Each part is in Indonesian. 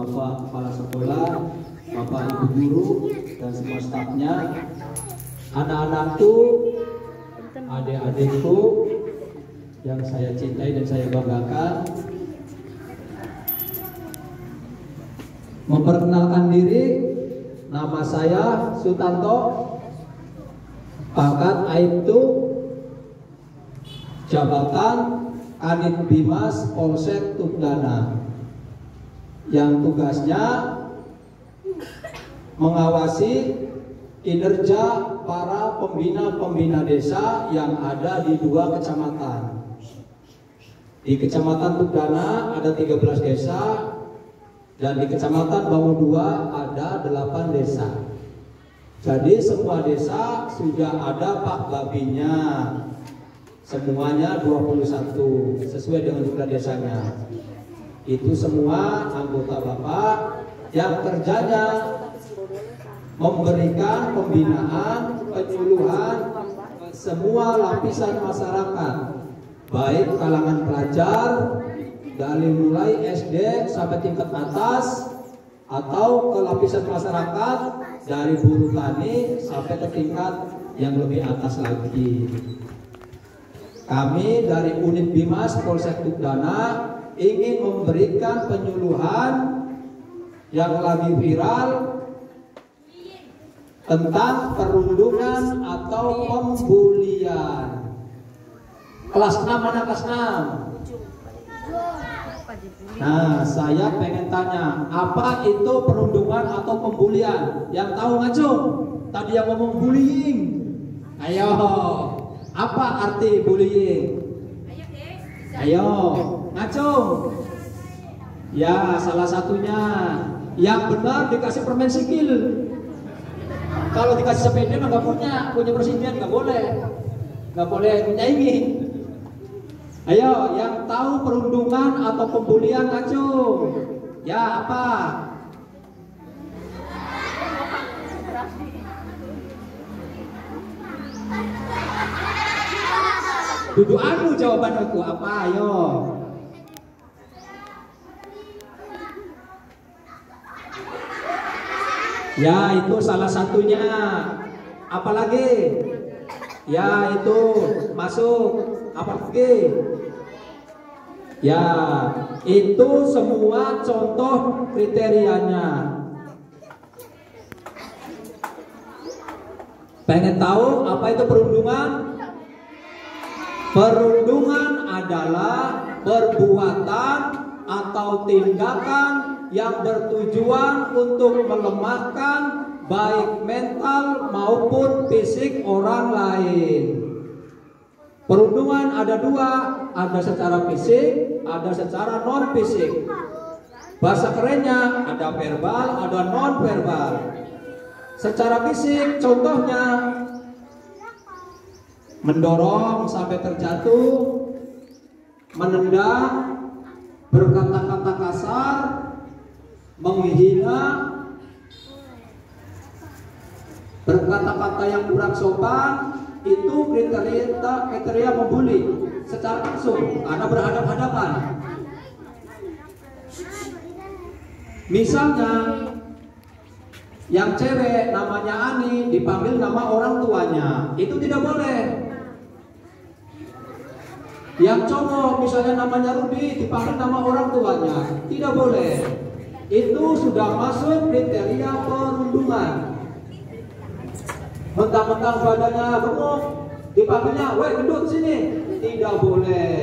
Bapak Kepala Sekolah, Bapak Ibu Guru, dan semua stafnya, anak-anakku, adik-adikku yang saya cintai dan saya banggakan. Memperkenalkan diri, nama saya Sutanto, pangkat Aibtu, jabatan Kanit Bimas Polsek Tugdana, yang tugasnya mengawasi kinerja para pembina-pembina desa yang ada di 2 kecamatan. Di Kecamatan Tugdana ada 13 desa, dan di Kecamatan Bangu 2 ada 8 desa. Jadi semua desa sudah ada Pak Babinya. Semuanya 21 sesuai dengan jumlah desanya. Itu semua anggota Bapak yang kerjanya memberikan pembinaan, penyuluhan semua lapisan masyarakat, baik kalangan pelajar dari mulai SD sampai tingkat atas, atau ke lapisan masyarakat dari buruh tani sampai ke tingkat yang lebih atas lagi. Kami dari unit Bimas Polsek Tugdana ingin memberikan penyuluhan yang lagi viral tentang perundungan atau pembulian. Kelas 6 mana kelas 6? Nah, saya pengen tanya, apa itu perundungan atau pembulian? Yang tahu ngacung? Tadi yang ngomong bullying. Ayo, apa arti bullying? Ayo, ngacung. Ya, salah satunya yang benar dikasih permen sikil. Kalau dikasih sepeda nggak punya presiden, nggak boleh menyaingi. Ayo, yang tahu perundungan atau pembulian ngacung. Ya, apa? Duduk anu jawaban aku apa? Ayo. Ya, itu salah satunya. Apalagi? Ya, itu masuk. Apa lagi? Ya, itu semua contoh kriterianya. Pengen tahu apa itu perundungan? Perundungan adalah perbuatan atau tindakan yang bertujuan untuk melemahkan baik mental maupun fisik orang lain. Perundungan ada 2, ada secara fisik, ada secara non fisik. Bahasa kerennya ada verbal, ada non verbal. Secara fisik contohnya mendorong sampai terjatuh, menendang, berkata-kata kasar, menghina, berkata-kata yang kurang sopan. Itu kriteria membuli secara langsung karena berhadapan-hadapan. Misalnya yang cewek namanya Ani dipanggil nama orang tuanya, itu tidak boleh. Yang cowok misalnya namanya Rudi dipanggil nama orang tuanya, tidak boleh. Itu sudah masuk kriteria perundungan. Mentang-mentang badannya gemuk dipanggilnya, weh gendut sini, tidak boleh.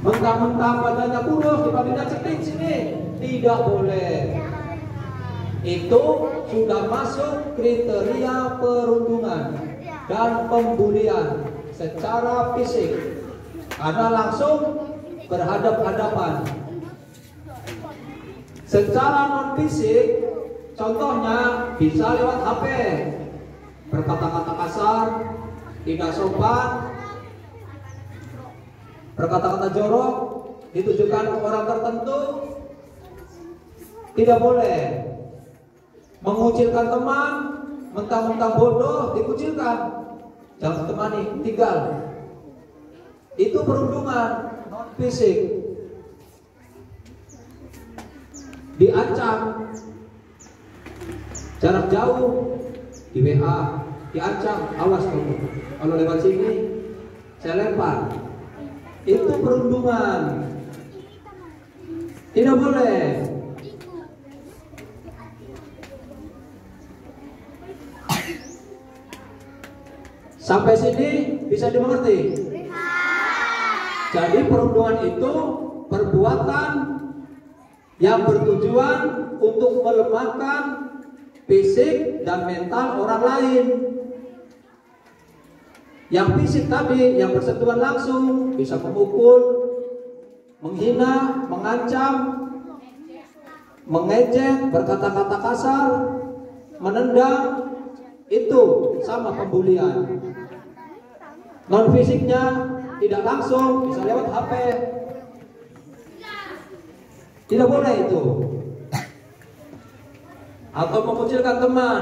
Mentang-mentang badannya kurus dipanggilnya ceting sini, tidak boleh. Itu sudah masuk kriteria perundungan dan pembulian secara fisik karena langsung berhadap-hadapan. Secara non fisik, contohnya bisa lewat HP, berkata-kata kasar, tidak sopan, berkata-kata jorok, ditujukan ke orang tertentu, tidak boleh. Mengucilkan teman, mentang-mentang bodoh, dikucilkan, jangan temani, tinggal. Itu perundungan non fisik. diancam, jarak jauh, di WA, diancam, awas kamu, kalau lewat sini saya lempar. Itu perundungan, tidak boleh. Sampai sini bisa dimengerti? Jadi perundungan itu perbuatan yang bertujuan untuk melemahkan fisik dan mental orang lain. Yang fisik tadi, yang bersentuhan langsung, bisa memukul, menghina, mengancam, mengejek, berkata-kata kasar, menendang, itu sama pembulian. Non fisiknya tidak langsung, bisa lewat HP. Tidak boleh itu. Atau mengucilkan teman,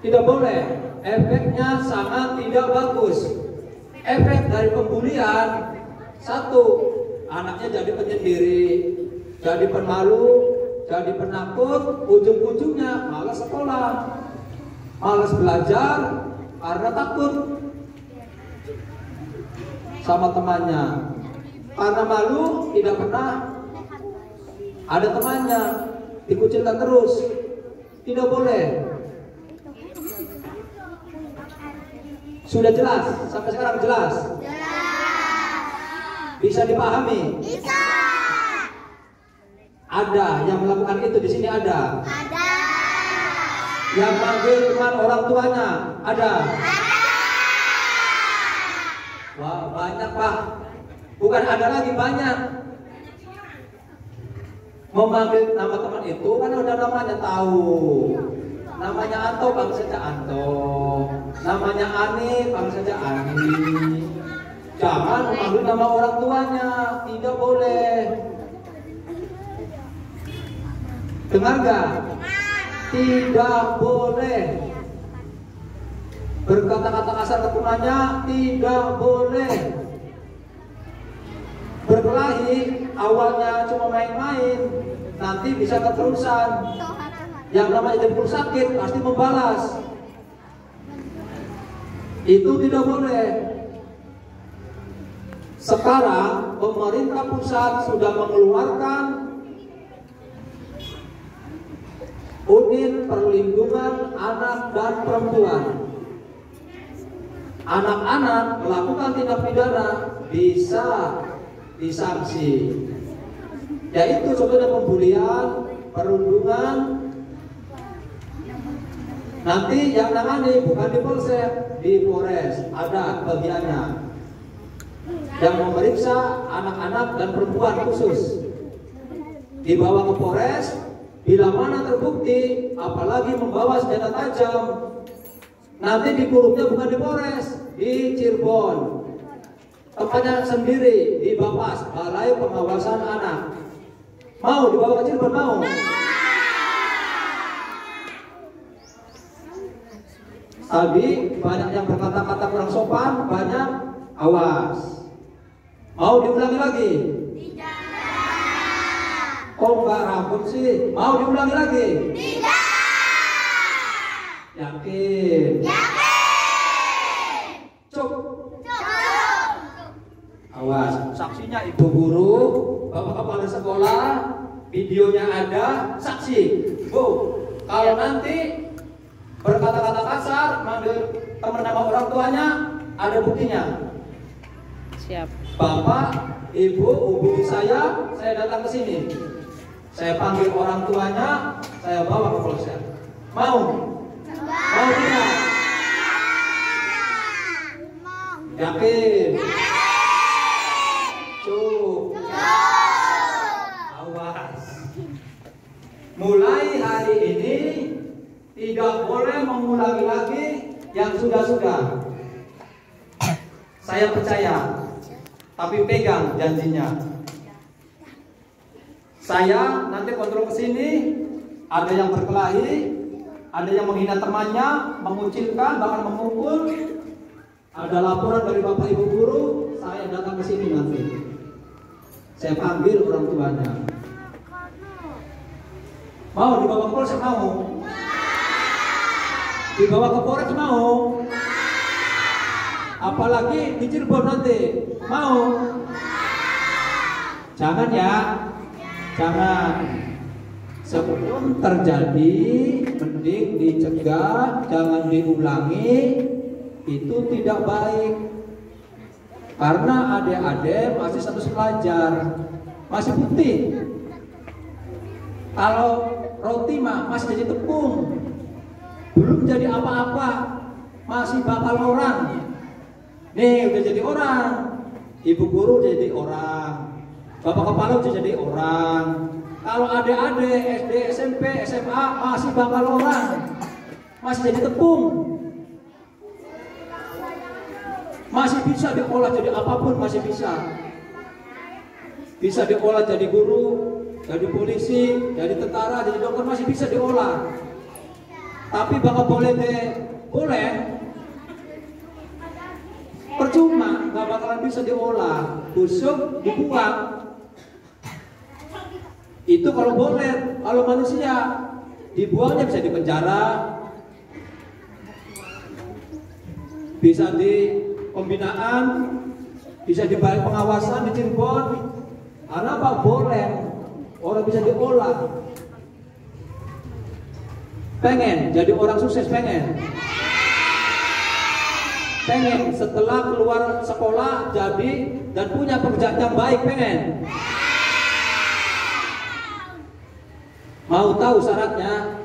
tidak boleh. Efeknya sangat tidak bagus. Efek dari pembulian, satu, anaknya jadi penyendiri, jadi pemalu, jadi penakut, ujung-ujungnya malas sekolah, malas belajar karena takut sama temannya, karena malu tidak pernah ada temannya, dikucilkan terus. Tidak boleh. Sudah jelas? Sampai sekarang jelas? Bisa dipahami? Bisa. Ada yang melakukan itu di sini, ada? Ada. Yang manggil teman orang tuanya, ada? Wah, banyak Pak. Bukan ada lagi, banyak. Memanggil nama teman itu kan udah namanya tahu. Namanya Anto, panggil saja Anto. Namanya Ani, panggil saja Ani. Jangan memanggil nama orang tuanya, tidak boleh. Dengar gak? Tidak boleh. Berkata-kata kasar ke temannya, tidak boleh. Berkelahi awalnya cuma main-main, nanti bisa keterusan. Yang namanya jemput sakit pasti membalas. Itu tidak boleh. Sekarang pemerintah pusat sudah mengeluarkan Unit Perlindungan Anak dan Perempuan. Anak-anak melakukan tindak pidana bisa disanksi, yaitu sebenarnya pembulian, perundungan. Nanti yang nangani bukan di polsek, di Polres ada bagiannya yang memeriksa anak-anak dan perempuan khusus. Dibawa ke Polres, bila mana terbukti, apalagi membawa senjata tajam, nanti dikurungnya bukan di Polres, di Cirebon. Tempatnya sendiri di Bapas, Balai Pengawasan Anak. Mau dibawa ke Cirebon? Mau? Tadi banyak yang berkata-kata kurang sopan, banyak, awas. Mau diulangi lagi? Tidak. Kok nggak rambut sih? Mau diulangi lagi? Tidak. Yakin? Yakin. Cukup. Awas, saksinya ibu guru, bapak kepala sekolah, videonya ada, saksi. Bu, kalau nanti berkata-kata kasar, manggil teman nama orang tuanya, ada buktinya. Siap. Bapak, ibu, hubungi saya datang ke sini. Saya panggil orang tuanya, saya bawa ke polsek. Mau? Mau tidak? Yakin? Awas. Mulai hari ini tidak boleh mengulangi lagi yang sudah-sudah. Saya percaya, tapi pegang janjinya. Saya nanti kontrol ke sini, ada yang berkelahi, ada yang menghina temannya, mengucilkan, bahkan memukul. Ada laporan dari bapak ibu guru, saya datang ke sini nanti. Saya panggil orang tuanya. Mau dibawa ke polsek mau? Dibawa ke Polres mau? Apalagi di Cirebon nanti mau? Jangan ya, jangan. Sebelum terjadi, mending dicegah, jangan diulangi. Itu tidak baik. Karena adik-adik masih status pelajar, masih putih. Kalau roti mah masih jadi tepung, belum jadi apa-apa, masih bakal orang. Nih udah jadi orang, ibu guru udah jadi orang, bapak kepala udah jadi orang. Kalau adik-adik SD, SMP, SMA masih bakal orang, masih jadi tepung. Masih bisa diolah jadi apapun, masih bisa. Bisa diolah jadi guru, jadi polisi, jadi tentara, jadi dokter, masih bisa diolah. Tapi bakal boleh deh, boleh. Percuma, nggak bakalan bisa diolah. Busuk, dibuang. Itu kalau boleh. Kalau manusia, dibuangnya bisa di penjara, bisa di pembinaan, bisa di balik pengawasan di Cirebon. Karena apa? Boleh, orang bisa diolah. Pengen jadi orang sukses, pengen setelah keluar sekolah jadi dan punya pekerjaan yang baik, pengen. Mau tahu syaratnya?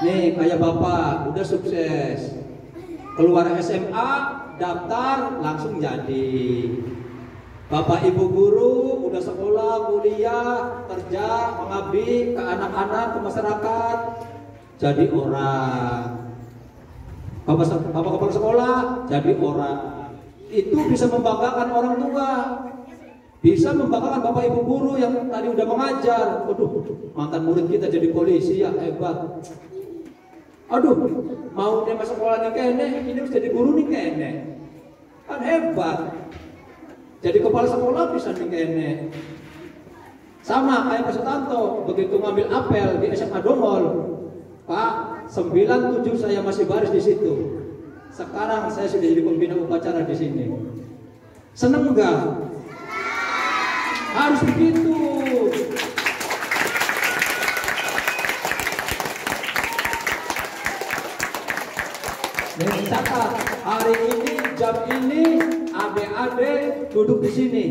Nih kayak bapak udah sukses, keluar SMA, daftar, langsung jadi. Bapak ibu guru, udah sekolah, kuliah, kerja, mengabdi ke anak-anak, ke masyarakat, jadi orang. Bapak kepala sekolah, jadi orang. Itu bisa membanggakan orang tua. Bisa membanggakan bapak ibu guru yang tadi udah mengajar. Aduh, mantan murid kita jadi polisi ya, hebat. Aduh, mau dia masuk sekolah nih kene, ini harus jadi guru nih kene, kan hebat. Jadi kepala sekolah bisa nih kene. Sama kayak Pak Sutanto, begitu ngambil apel di SMA Dongol, Pak, 97 saya masih baris di situ. Sekarang saya sudah jadi pembina upacara di sini. Seneng enggak? Harus begitu. Catat, hari ini, jam ini, adik-adik duduk di sini,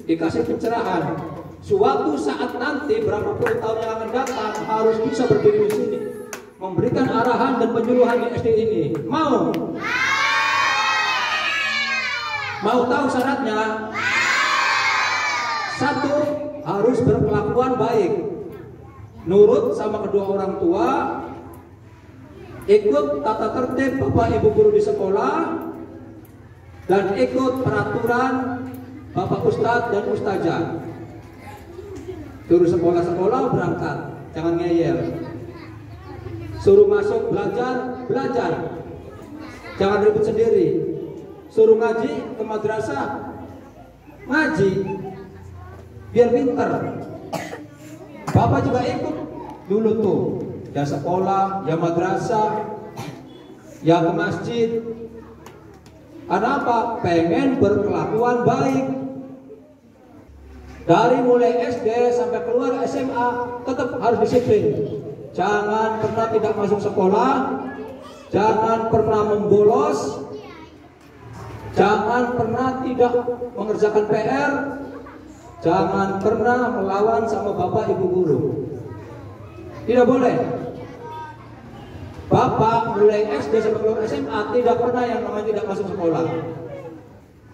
dikasih pencerahan. Suatu saat nanti, berapa puluh tahun yang akan datang, harus bisa berdiri di sini, memberikan arahan dan penyuluhan di SD ini. Mau? Mau tahu syaratnya? Satu, harus berkelakuan baik, nurut sama kedua orang tua, ikut tata tertib bapak ibu guru di sekolah, dan ikut peraturan bapak ustadz dan ustazah. Suruh sekolah-sekolah berangkat, jangan ngeyel. Suruh masuk belajar, belajar, jangan ribut sendiri. Suruh ngaji ke madrasah, ngaji, biar pinter. Bapak juga ikut dulu tuh, ya sekolah, ya madrasah, ya ke masjid. Karena apa? Pengen berkelakuan baik. Dari mulai SD sampai keluar SMA tetap harus disiplin. Jangan pernah tidak masuk sekolah, jangan pernah membolos, jangan pernah tidak mengerjakan PR, jangan pernah melawan sama bapak ibu guru. Tidak boleh. Bapak mulai SD sampai keluar SMA tidak pernah yang namanya tidak masuk sekolah,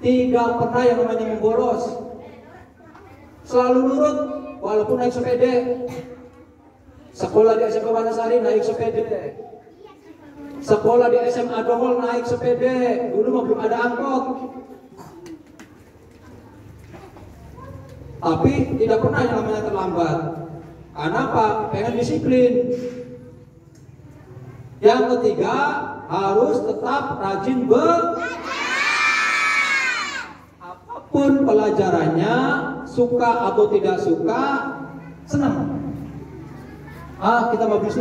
tidak pernah yang namanya membolos. Selalu nurut walaupun naik sepeda. Sekolah di SMA Wanasari naik sepeda. Sekolah di SMA Dongol naik sepeda. Dulu mah belum ada angkot. Tapi tidak pernah yang namanya terlambat. Karena apa? Pengen disiplin. Yang ketiga, harus tetap rajin belajar. Apapun pelajarannya, suka atau tidak suka, senang. Kita mau beli